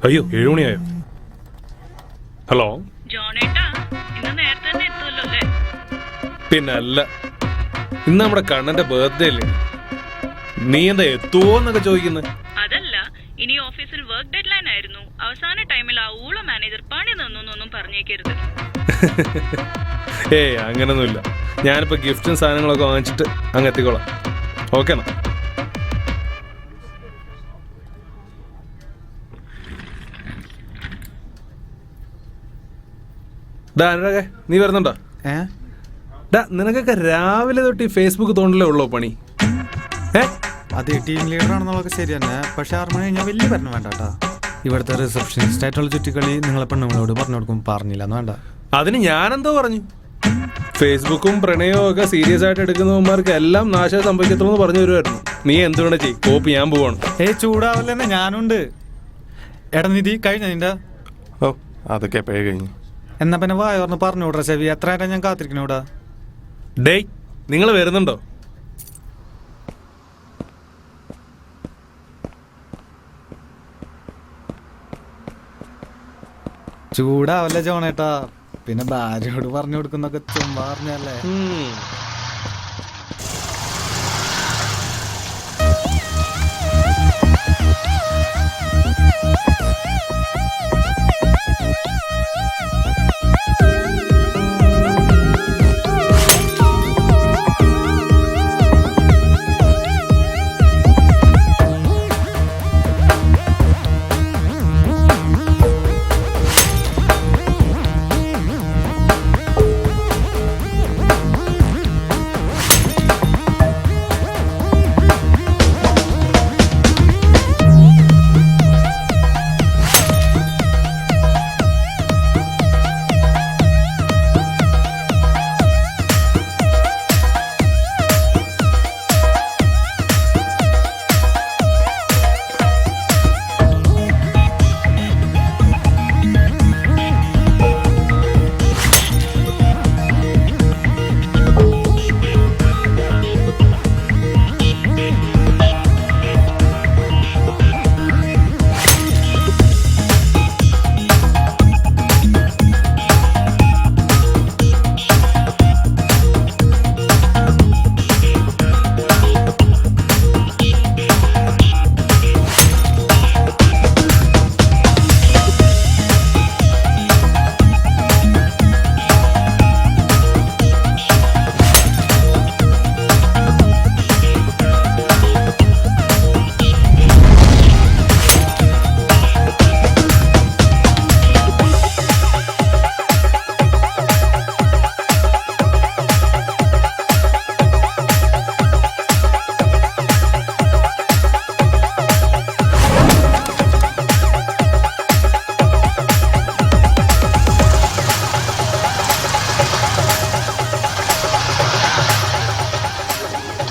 അയ്യോ 7 മണിയായോ? ഹലോ പിന്നല്ല, ഇന്ന് നമ്മുടെ കണ്ണന്റെ ബർത്ത്ഡേ അല്ലേ? നീ എന്താ എത്തുവോന്നൊക്കെ ചോദിക്കുന്നത്? അതല്ല, ഇനി ഓഫീസിൽ വർക്ക് ഡെഡ്ലൈൻ ആയിരുന്നു. അവസാന ടൈമിൽ ആ ഊള മാനേജർ പണി തന്നൊന്നും പറഞ്ഞേക്കരുത്. ഏയ് അങ്ങനൊന്നുമില്ല. ഞാനിപ്പോ ഗിഫ്റ്റും സാധനങ്ങളൊക്കെ വാങ്ങിച്ചിട്ട് അങ്ങ് എത്തിക്കോളാം. ഓക്കെ എന്നാ. അനുരാഗേ, നീ വരുന്നുണ്ടോ? നിനക്കൊക്കെ രാവിലെ തൊട്ട് ഈ ഫേസ്ബുക്ക് തോണ്ടല്ലേ ഉള്ളോ പണി? അത് ടീം ലീഡർ ആണെന്നുള്ളതൊക്കെ ശരി തന്നെ. പക്ഷെ 6 മണി കഴിഞ്ഞാൽ വലിയ പറഞ്ഞു വേണ്ട കേട്ടാ. ഇവിടുത്തെ റിസപ്ഷനിസ്റ്റ് ആയിട്ടുള്ള ചുറ്റിക്കളി നിങ്ങളെ പെണ്ണുങ്ങളോട് പറഞ്ഞു കൊടുക്കും. പറഞ്ഞില്ലെന്ന് വേണ്ട. അതിന് ഞാനെന്തോ പറഞ്ഞു? ഫേസ്ബുക്കും പ്രണയവും ഒക്കെ സീരിയസ് ആയിട്ട് എടുക്കുന്നവന്മാർക്ക് എല്ലാം നാശം സംഭവിക്കത്തുള്ളൂ പറഞ്ഞു വരുമായിരുന്നു. നീ എന്തുകൊണ്ട് ചെയ്യും? കോപ്പി ഞാൻ പോവാണ്. ചൂടാവല്ലേ, ഞാനുണ്ട്. എടാ നിധി, കഴിഞ്ഞ നിന്റെ? ഓ, അതൊക്കെ എപ്പോഴേ കഴിഞ്ഞു. എന്നാ പിന്നെ വായോർന്ന് പറഞ്ഞുവിട്ര ചെവി. എത്ര നേരം ഞാൻ കാത്തിരിക്കണൂടാ. ഡേയ്, നിങ്ങൾ വരുന്നുണ്ടോ? ചൂടാവല്ലേ ജോണേട്ടാ. പിന്നെ ഭാര്യയോട് പറഞ്ഞു കൊടുക്കുന്നൊക്കെ ചുമ്മാ പറഞ്ഞല്ലേ.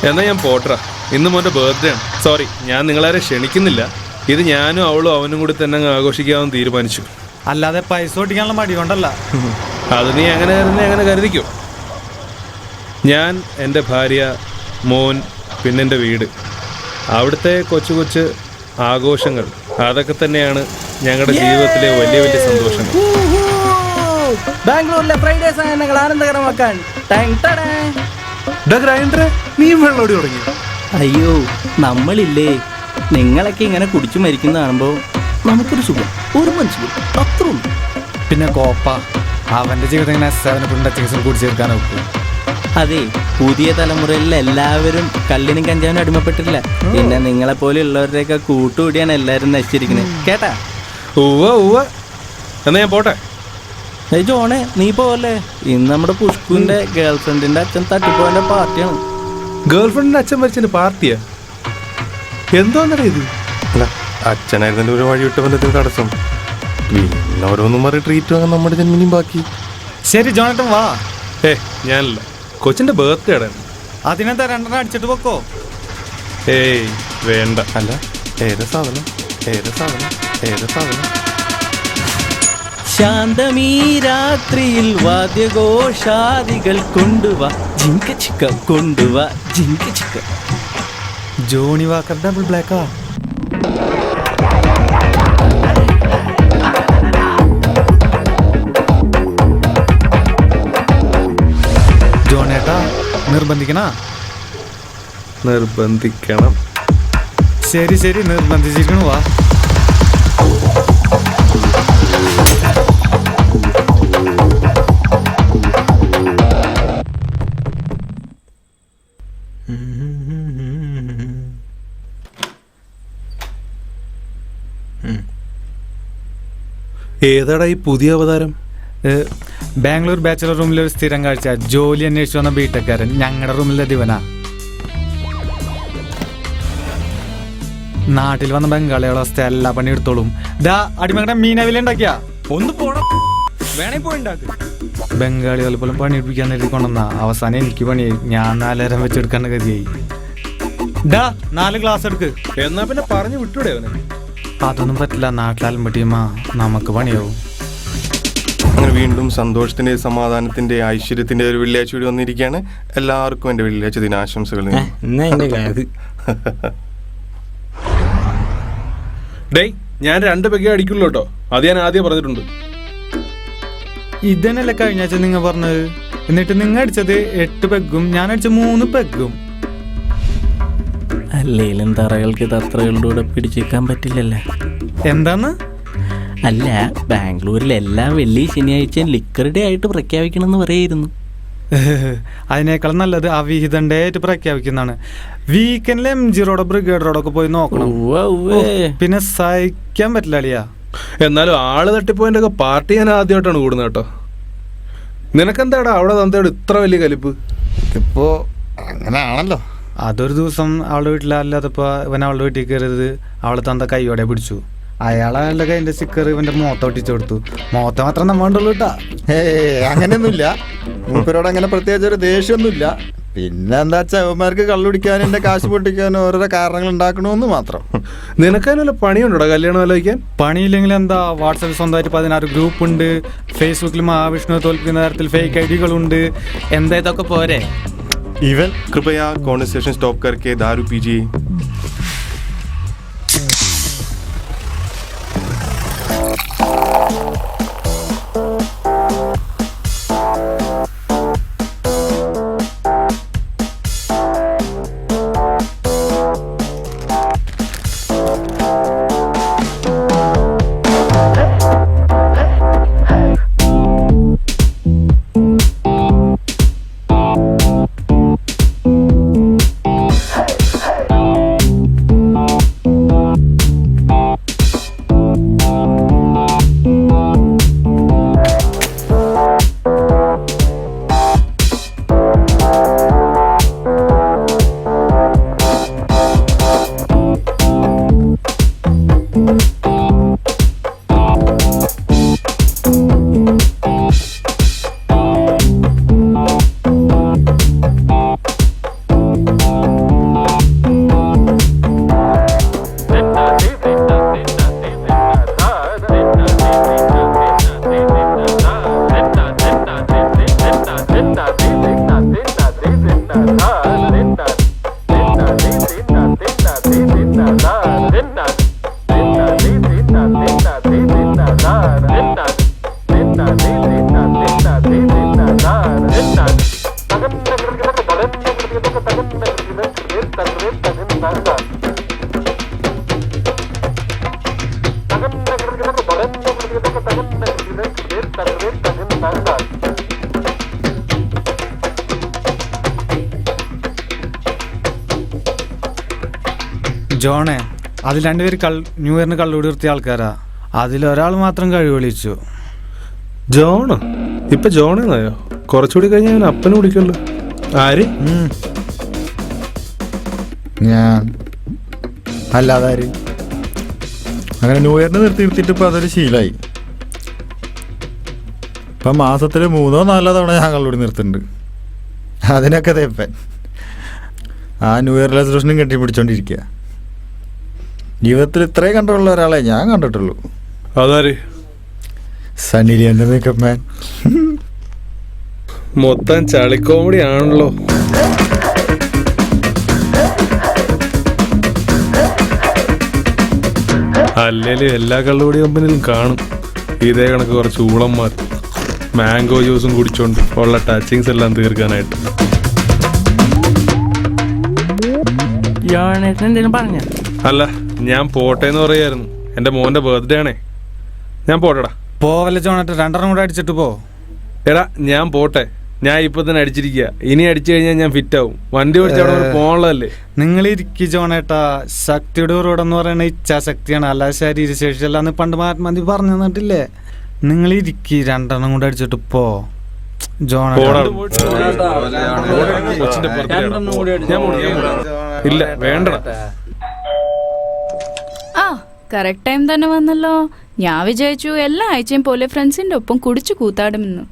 എന്നാ ഞാൻ പോട്ടറാ. ഇന്ന് മോൻ്റെ ബർത്ത്ഡേ ആണ്. സോറി, ഞാൻ നിങ്ങളാരെ ക്ഷണിക്കുന്നില്ല. ഇത് ഞാനും അവളും അവനും കൂടി തന്നെ അങ്ങ് ആഘോഷിക്കാമെന്ന് തീരുമാനിച്ചു. അല്ലാതെ പൈസ ഒട്ടിക്കാനുള്ള മടി കൊണ്ടല്ല. അത് നീ അങ്ങനെ കരുതിക്കോ. ഞാൻ, എൻ്റെ ഭാര്യ, മോൻ, പിന്നെ എൻ്റെ വീട്, അവിടുത്തെ കൊച്ചു ആഘോഷങ്ങൾ, അതൊക്കെ തന്നെയാണ് ഞങ്ങളുടെ ജീവിതത്തിലെ വലിയ വലിയ സന്തോഷങ്ങൾ. ബാംഗ്ലൂരിലെ ഫ്രൈഡേ സാധനങ്ങൾ ആനന്ദകരമാക്കാൻ നീ വെള്ളോടി തുടങ്ങി. അയ്യോ, നമ്മളില്ലേ, നിങ്ങളൊക്കെ ഇങ്ങനെ കുടിച്ചു മരിക്കുന്ന കാണുമ്പോ നമുക്കൊരു സുഖം, ഒരു മനസ്സിലും അത്ര. പിന്നെ കോപ്പ അവന്റെ ജീവിതം ഇങ്ങനെ 7 കുടിച്ചേർക്കാൻ നോക്കും. അതെ, പുതിയ തലമുറയിൽ എല്ലാവരും കള്ളിനും കഞ്ചാവിനും അടിമപ്പെട്ടില്ല. പിന്നെ നിങ്ങളെ പോലെ ഉള്ളവരുടെയൊക്കെ കൂട്ടുകൂടിയാണ് എല്ലാവരും നശിച്ചിരിക്കുന്നത്. കേട്ടാ? എന്നാ ഞാൻ പോട്ടെ. ജോണേ, നീ പോവല്ലേ? ഇന്ന് നമ്മുടെ പുഷ്കുവിന്റെ ഗേൾഫ്രണ്ടിന്റെ അച്ഛൻ തട്ടിപ്പോന്റെ പാർട്ടിയാണ്. ഗേൾഫ്രണ്ടിന്റെ അച്ഛൻ മരിച്ചതിന്റെ പാർട്ടിയാ? എന്തോന്നറിയ ഇത്? അല്ല, അച്ഛനായിരുന്നല്ലോ ഒരു വഴി വിട്ട ബന്ധത്തിന് തടസ്സം. പിന്നെ ഓരോന്നും മാറി ട്രീറ്റ് വാങ്ങാൻ നമ്മുടെ ജന്മിനിയും ബാക്കി. ശരി ജോണേട്ടൻ വാ. ഞാനല്ല, കൊച്ചിന്റെ ബർത്ത്ഡേ ആണ്. അതിനെന്താ 2 അടിച്ചിട്ട് വെക്കോ? ഏയ് വേണ്ട. അല്ല, ഏത് സാധനം? ശാന്തമീ രാത്രിയിൽ വാദ്യഘോഷാദികൾ കൊണ്ടുവാ ജിങ്ക ചിക്ക, കൊണ്ടുവാ ജിങ്ക ചിക്ക. ജോണി വാക്കർ ഡബിൾ ബ്ലാക്കാ. നിർബന്ധിക്കണ? നിർബന്ധിക്കണം. ശരി ശരി, നിർബന്ധിച്ചിരിക്കണു. വാ. ഏതാടാ ഈ പുതിയ അവതാരം? ബാംഗ്ലൂർ ബാച്ചലർ റൂമിൽ ഒരു സ്ഥിരം കാഴ്ച, ജോലി അന്വേഷിച്ചു വന്ന ബിടെക്കാരൻ ഞങ്ങളുടെ റൂമിലെ ദിവനാ. നാട്ടിൽ വന്ന ബംഗാളികളുടെ അവസ്ഥ എല്ലാ പണി എടുത്തോളും. ദാ അടിമകളുടെ മീനവിലുണ്ടാക്കിയ ഒന്ന് പോണം, വേണേ പോയിണ്ടാക്കും. ബംഗാളികളെ പോലും പണിയെടുപ്പിക്കാൻ നേരി കൊണ്ടുവന്ന അവസാനം എനിക്ക് പണിയായി. ഞാൻ 4 വെച്ചെടുക്കാണ്ട് ഗതിയായി. ഡാ 4 ഗ്ലാസ് എടുക്ക്. എന്നാ പിന്നെ പറഞ്ഞു വിട്ടൂടെ അവനെ? അതൊന്നും പറ്റില്ല, നാട്ടിലാലും പറ്റിയമ്മ നമുക്ക് പണിയാവും. അങ്ങനെ വീണ്ടും സന്തോഷത്തിന്റെ, സമാധാനത്തിന്റെ, ഐശ്വര്യത്തിന്റെ ഒരു വെള്ളിയാഴ്ച കൂടി വന്നിരിക്കുകയാണ്. എല്ലാവർക്കും എൻ്റെ വെള്ളിയാഴ്ച ദിനാശംസകൾ. ഡേയ്, ഞാൻ 2 പെഗ്ഗേ അടിക്കുള്ളൂ കേട്ടോ. അത് ഞാൻ ആദ്യം പറഞ്ഞിട്ടുണ്ട്. ഇതന്നെയല്ലേ കഴിഞ്ഞ ആഴ്ച നിങ്ങൾ പറഞ്ഞത്? എന്നിട്ട് നിങ്ങൾ അടിച്ചത് 8 പെഗ്ഗും ഞാൻ അടിച്ച 3 പെഗ്ഗും. അല്ലേലും തറകൾക്ക് തത്രകളുടെ കൂടെ പിടിച്ചേക്കാൻ പറ്റില്ലല്ലേ? എന്താന്ന്? അല്ല, ബാംഗ്ലൂരിൽ എല്ലാ വെള്ളി ശനിയാഴ്ചയും ലിക്കർ ഡേ ആയിട്ട് പ്രഖ്യാപിക്കണമെന്ന് പറയായിരുന്നു. അതിനേക്കാളും നല്ലത് അവിഹിതണ്ടേ ആയിട്ട് പ്രഖ്യാപിക്കുന്നതാണ്. വീക്കെൻഡിൽ MG റോഡോ ബ്രിഗേഡ് റോഡൊക്കെ പോയി നോക്കണം. പിന്നെ സഹിക്കാൻ പറ്റില്ല അളിയാ. എന്നാലും ആള് തട്ടിപ്പോയിന്റെ ഒക്കെ പാർട്ടി ഞാൻ ആദ്യമായിട്ടാണ് കൂടുന്നത് കേട്ടോ. നിനക്കെന്താടാ അവിടെ തന്തയോട് ഇത്ര വലിയ കലിപ്പ്? ഇപ്പോ അങ്ങനെയാണല്ലോ. അതൊരു ദിവസം അവളുടെ വീട്ടിലല്ലാത്തപ്പോ ഇവൻ അവളുടെ വീട്ടിൽ കയറിയത് അവളെ തന്ത കൈയോടെ പിടിച്ചു. അയാളെ കൈൻ്റെ സ്റ്റിക്കർ ഇവന്റെ മുഖത്ത് ഒട്ടിച്ചു കൊടുത്തു. മുഖത്ത് മാത്രം നമ്മളുള്ളൂ കേട്ടാ. അങ്ങനെയൊന്നുമില്ല, മൂപ്പരോട് അങ്ങനെ പ്രത്യേകിച്ച് ഒരു ദേഷ്യമൊന്നുമില്ല. പിന്നെ എന്താ വെച്ചാൽ അവന്മാർക്ക് കള്ളുടിക്കാനും എൻ്റെ കാശ് പൊട്ടിക്കാനും ഓരോരോ കാരണങ്ങൾ ഉണ്ടാക്കണമെന്ന് മാത്രം. നിനക്കതിനുള്ള പണിയുണ്ടോടാ കല്യാണം ആലോചിക്കാൻ? പണിയില്ലെങ്കിൽ എന്താ, വാട്സാപ്പിൽ സ്വന്തമായിട്ട് 16 ഗ്രൂപ്പ് ഉണ്ട്. ഫേസ്ബുക്കിൽ മഹാവിഷ്ണു തോൽക്കുന്ന തരത്തിൽ ഫേക്ക് ഐഡികളുണ്ട്. എന്താ ഇതൊക്കെ പോരെ? ഇവൻ कृपया कॉन्वर्सेशन स्टॉप करके दारू पीजिए. ജോണേ, അതിൽ 2 പേര് ന്യൂ ഇയറിന് കള്ളുകൂടി നിർത്തിയ ആൾക്കാരാ. അതിലൊരാൾ മാത്രം കഴിവ് വിളിച്ചു. ജോണോ? ഇപ്പൊ ജോണെന്നായോ? കുറച്ചുകൂടി കഴിഞ്ഞാൽ ഞാൻ അപ്പനെ വിളിക്കുള്ളൂ. ആര്? ഞാൻ അല്ലാതെ ആര്? അങ്ങനെ ന്യൂ ഇയറിന് നിർത്തിയിട്ട് ഇപ്പം അതൊരു ശീലമായി. ഇപ്പം മാസത്തിൽ 3-4 തവണ ഞാൻ കള്ളൂടി നിർത്തുന്നുണ്ട്. അതിനൊക്കെ തേപ്പൻ ആ ന്യൂ ഇയർ റെസൊല്യൂഷനും കെട്ടിപ്പിടിച്ചോണ്ടിരിക്കുക. ജീവിതത്തിൽ ഇത്രയും കണ്ടുള്ള ഒരാളെ ഞാൻ കണ്ടിട്ടുള്ളൂ. അതാര്? സണ്ണി ലിയോന്റെ മേക്കപ്പ് മാൻ. മൊത്തം ചളിക്കോമഡി ആണല്ലോ. അല്ലേലും എല്ലാ കള്ളുകൂടി കമ്പനിയിലും കാണും ഇതേ കണക്ക് കുറച്ച് ഊളന്മാർ മാംഗോ ജ്യൂസും കുടിച്ചോണ്ട് ഉള്ള ടച്ചിങ്സ് എല്ലാം തീർക്കാനായിട്ട്. ജോണേട്ടൻ എന്തെങ്കിലും പറഞ്ഞ? അല്ല, ഞാൻ പോട്ടെ എന്ന് പറയായിരുന്നു. എൻ്റെ മോൻ്റെ ബർത്ത്ഡേ ആണേ. ഞാൻ പോട്ടെടാ. പോവല്ല ജോണേട്ട, 2 കൂടെ അടിച്ചിട്ട് പോ. എടാ ഞാൻ പോട്ടെ. ഞാൻ ഇപ്പൊ തന്നെ അടിച്ചിരിക്കുക. ഇനി അടിച്ചു കഴിഞ്ഞാൽ ഞാൻ ഫിറ്റ് ആവും. വണ്ടി ഓടിച്ച് അവിടെ പോകാനുള്ളതല്ലേ. നിങ്ങൾ ഇരിക്കി ജോണേട്ടാ. ശക്തിയുടെ ഉറവിടെന്ന് പറയുന്ന ഇച്ഛാശക്തിയാണ്, അല്ല ശരീരശേഷി അല്ലാന്ന് പണ്ട് മഹാത്മാജി പറഞ്ഞു തന്നിട്ടില്ലേ. നിങ്ങൾ ഇരിക്കി, 2 കൂടെ അടിച്ചിട്ട് പോ ജോണേട്ടാ. കൊച്ചിന്റെ birthday ആടാ. ഞാൻ പോണു. ഇല്ല വേണ്ടടാ. ആ കറക്റ്റ് ടൈം തന്നെ വന്നല്ലോ. ഞാൻ വിചാരിച്ചു എല്ലാ ആഴ്ചയും പോലെ ഫ്രണ്ട്സിന്റെ ഒപ്പം കുടിച്ചു കൂത്താടുമെന്ന്.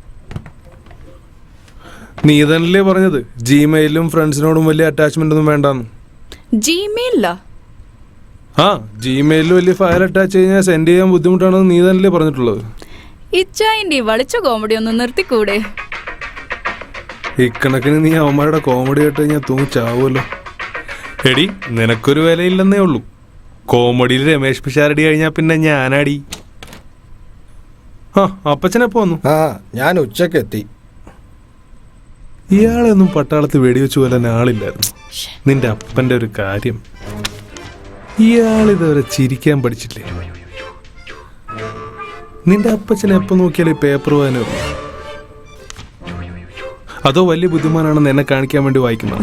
നീ തന്നെയല്ലേ പറഞ്ഞത് ജിമെയിലും ഫ്രണ്ട്സിനോടും വലിയ അറ്റാച്ച്മെന്റ് ഒന്നും വേണ്ടാന്ന്. ജിമെയിലാ? ആ ജിമെയിലിൽ വലിയ ഫയൽ അറ്റാച്ച് കഴിഞ്ഞാൽ സെൻഡ് ചെയ്യാൻ ബുദ്ധിമുട്ടാണെന്ന് നീ തന്നെയല്ലേ പറഞ്ഞിട്ടുള്ളത്. ഇച്ചായിന്റെ വളിച്ച കോമഡി ഒന്ന് നിർത്തിക്കൂടെ? ഇക്കണക്കിന് നീ അവന്മാരുടെ കോമഡി കേട്ട് കഴിഞ്ഞാൽ തൂങ്ങിച്ചാവുമല്ലോ. എടി നിനക്കൊരു വിലയില്ലെന്നേ ഉള്ളൂ. കോമഡിയിൽ രമേശ് പിഷാരടി കഴിഞ്ഞാൽ പിന്നെ ഞാനടി. ആ അപ്പച്ചനെപ്പോ വന്നു? ആ ഞാൻ ഉച്ചക്കെത്തി. ഇയാളെയൊന്നും പട്ടാളത്ത് വെടിവെച്ച് കൊല്ലാൻ ആളില്ലായിരുന്നു. നിന്റെ അപ്പന്റെ ഒരു കാര്യം. ഇയാളിതുവരെ ചിരിക്കാൻ പഠിച്ചില്ലേ? നിന്റെ അപ്പച്ചനെ എപ്പോ നോക്കിയാലും പേപ്പർ വായന. അതോ വലിയ ബുദ്ധിമാനാണെന്ന് എന്നെ കാണിക്കാൻ വേണ്ടി വായിക്കുന്നു?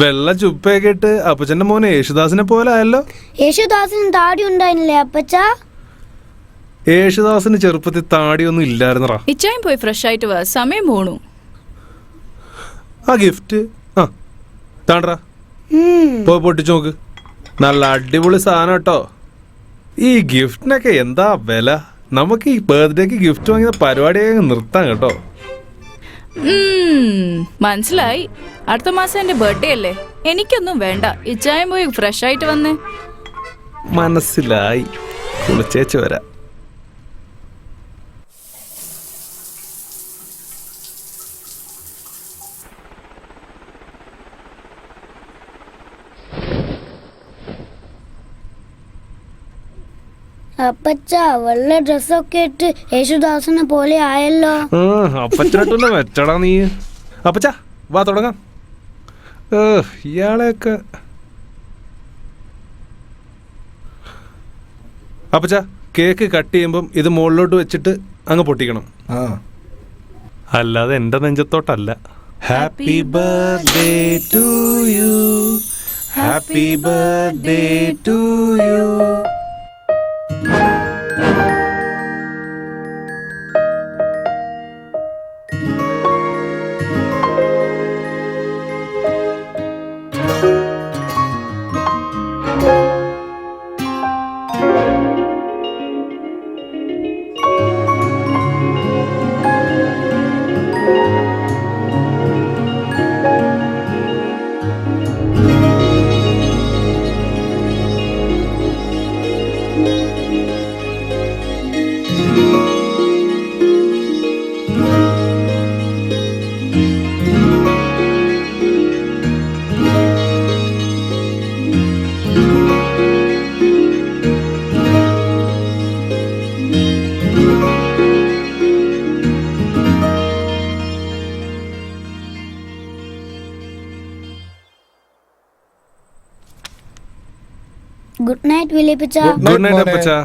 വെള്ള ചുപ്പയൊക്കെ ഇട്ട് അപ്പച്ചന്റെ മോനെ യേശുദാസിനെ പോലെ ആയല്ലോ. യേശുദാസിന് താടി ഉണ്ടായിരുന്നില്ലേ അപ്പച്ച? യേശുദാസിന് ചെറുപ്പത്തിൽ താടിയൊന്നും ഇല്ലായിരുന്നറാ. ഇച്ചായും പോയി ഫ്രഷ് ആയിട്ട് വാ, സമയം പോണു. ആ ഗിഫ്റ്റ് ആ താണ്ടാ, പോയി പൊട്ടിച്ചു നോക്ക്. നല്ല അടിപൊളി സാധനം കേട്ടോ. ഈ ഗിഫ്റ്റിനൊക്കെ എന്താ വില. നമുക്ക് ഈ ബർത്ത്ഡേക്ക് ഗിഫ്റ്റ് വാങ്ങിയ പരിപാടിയൊക്കെ നിർത്താം കേട്ടോ. മനസ്സിലായി. അടുത്ത മാസം എന്റെ ബർത്ത്ഡേ അല്ലേ, എനിക്കൊന്നും വേണ്ട. ഇച്ചായം പോയി ഫ്രഷ് ആയിട്ട് വന്നേ. മനസ്സിലായി. കുളിച്ചേച്ച് വരാം. അപ്പച്ച വെള്ള ഡ്രസ്സൊക്കെ ഇട്ട് യേശുദാസിനെ പോലെ ആയല്ലോ. അപ്പച്ചനായിട്ടൊന്നും വെച്ചടാ നീ. അപ്പച്ചാ വാ തുടങ്ങാം. ഇയാളെയൊക്കെ അപ്പച്ചാ കേക്ക് കട്ട് ചെയ്യുമ്പം ഇത് മുകളിലോട്ട് വെച്ചിട്ട് അങ്ങ് പൊട്ടിക്കണം. അല്ലാതെ എൻ്റെ നെഞ്ചത്തോട്ടല്ല. Happy birthday to you, happy birthday to you. Good night വിളിപ്പിച്ച. ഗുഡ് നൈറ്റ് അപ്പച്ചാ.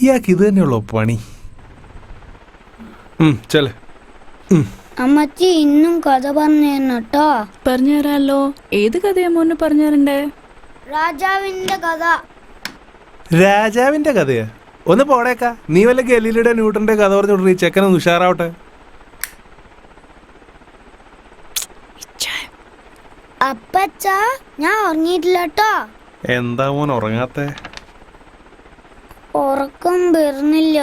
ഇയാൾക്ക് ഇത് തന്നെയുള്ളൂ പണി. ചെല്. അമ്മച്ചി ഇന്നും കഥ പറഞ്ഞു കേട്ടോ. പറഞ്ഞുതരാലോ. ഏത് കഥയാ മോന് പറഞ്ഞു തരണ്ടേ? രാജാവിന്റെ കഥ. രാജാവിന്റെ കഥയാ? ഒന്ന് പോടേക്കാ. നീ വല്ല ഗലീലയുടെ ന്യൂട്ടന്റെ കഥ പറഞ്ഞു ഈ ചെക്കനൊന്ന് ഉഷാറാവട്ടെ. അപ്പച്ച ഞാൻ ഉറങ്ങിയിട്ടില്ല കേട്ടോ. എന്താ മോൻ ഉറങ്ങാത്തെ? ഉറക്കം വരുന്നില്ല.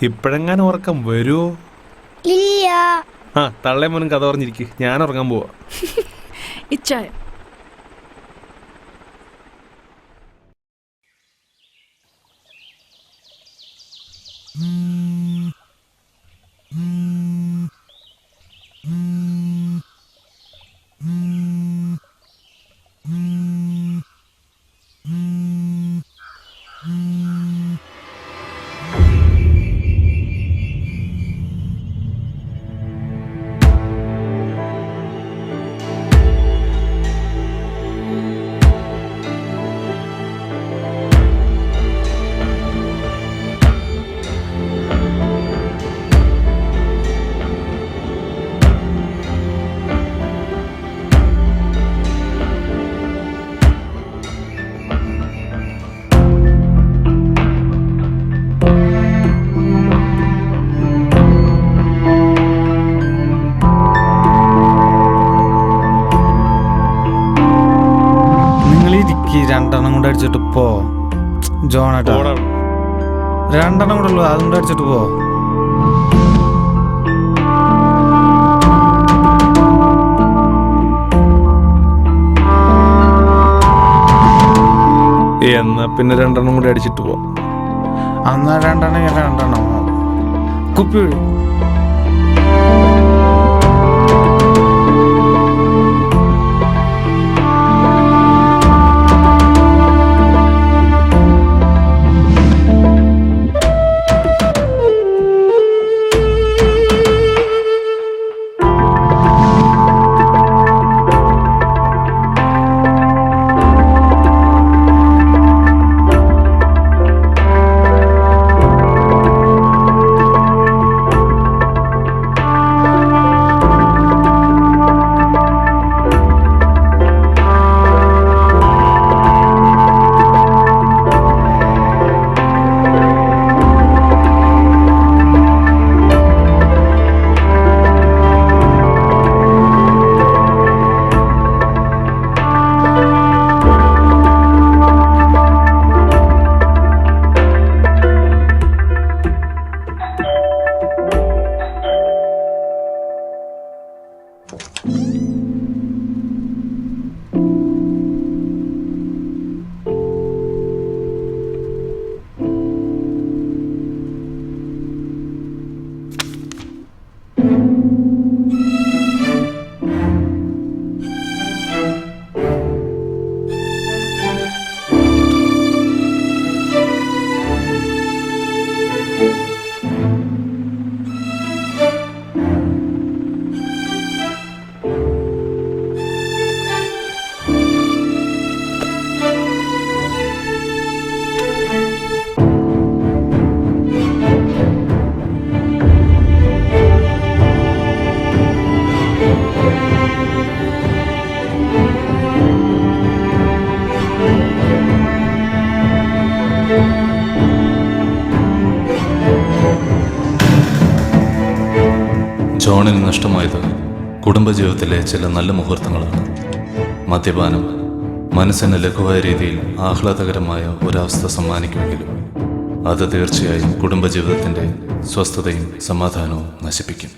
ഇപ്പഴെങ്ങാനും ഉറക്കം വരുമോ? ഇല്ല. ആ തള്ളേ മോനും കഥ പറഞ്ഞിരിക്കും. ഞാൻ ഉറങ്ങാൻ പോവാ. ഇച്ചായ രണ്ടെണ്ണം കൊണ്ട് അടിച്ചിട്ട് പോ ജോണേട്ടാ. പോടാ. രണ്ടെണ്ണം കൂടെ ഉള്ളൂ, അതുകൊണ്ട് അടിച്ചിട്ട് പോ. എന്നാ പിന്നെ രണ്ടെണ്ണം കൂടി അടിച്ചിട്ട് പോ. അന്നാ രണ്ടെണ്ണം കുപ്പി ഒഴി. ജോണിന് നഷ്ടമായത് കുടുംബജീവിതത്തിലെ ചില നല്ല മുഹൂർത്തങ്ങളാണ്. മദ്യപാനം മനസ്സിന് ലഘുവായ രീതിയിൽ ആഹ്ലാദകരമായ ഒരവസ്ഥ സമ്മാനിക്കുമെങ്കിലും അത് തീർച്ചയായും കുടുംബജീവിതത്തിൻ്റെ സ്വസ്ഥതയും സമാധാനവും നശിപ്പിക്കും.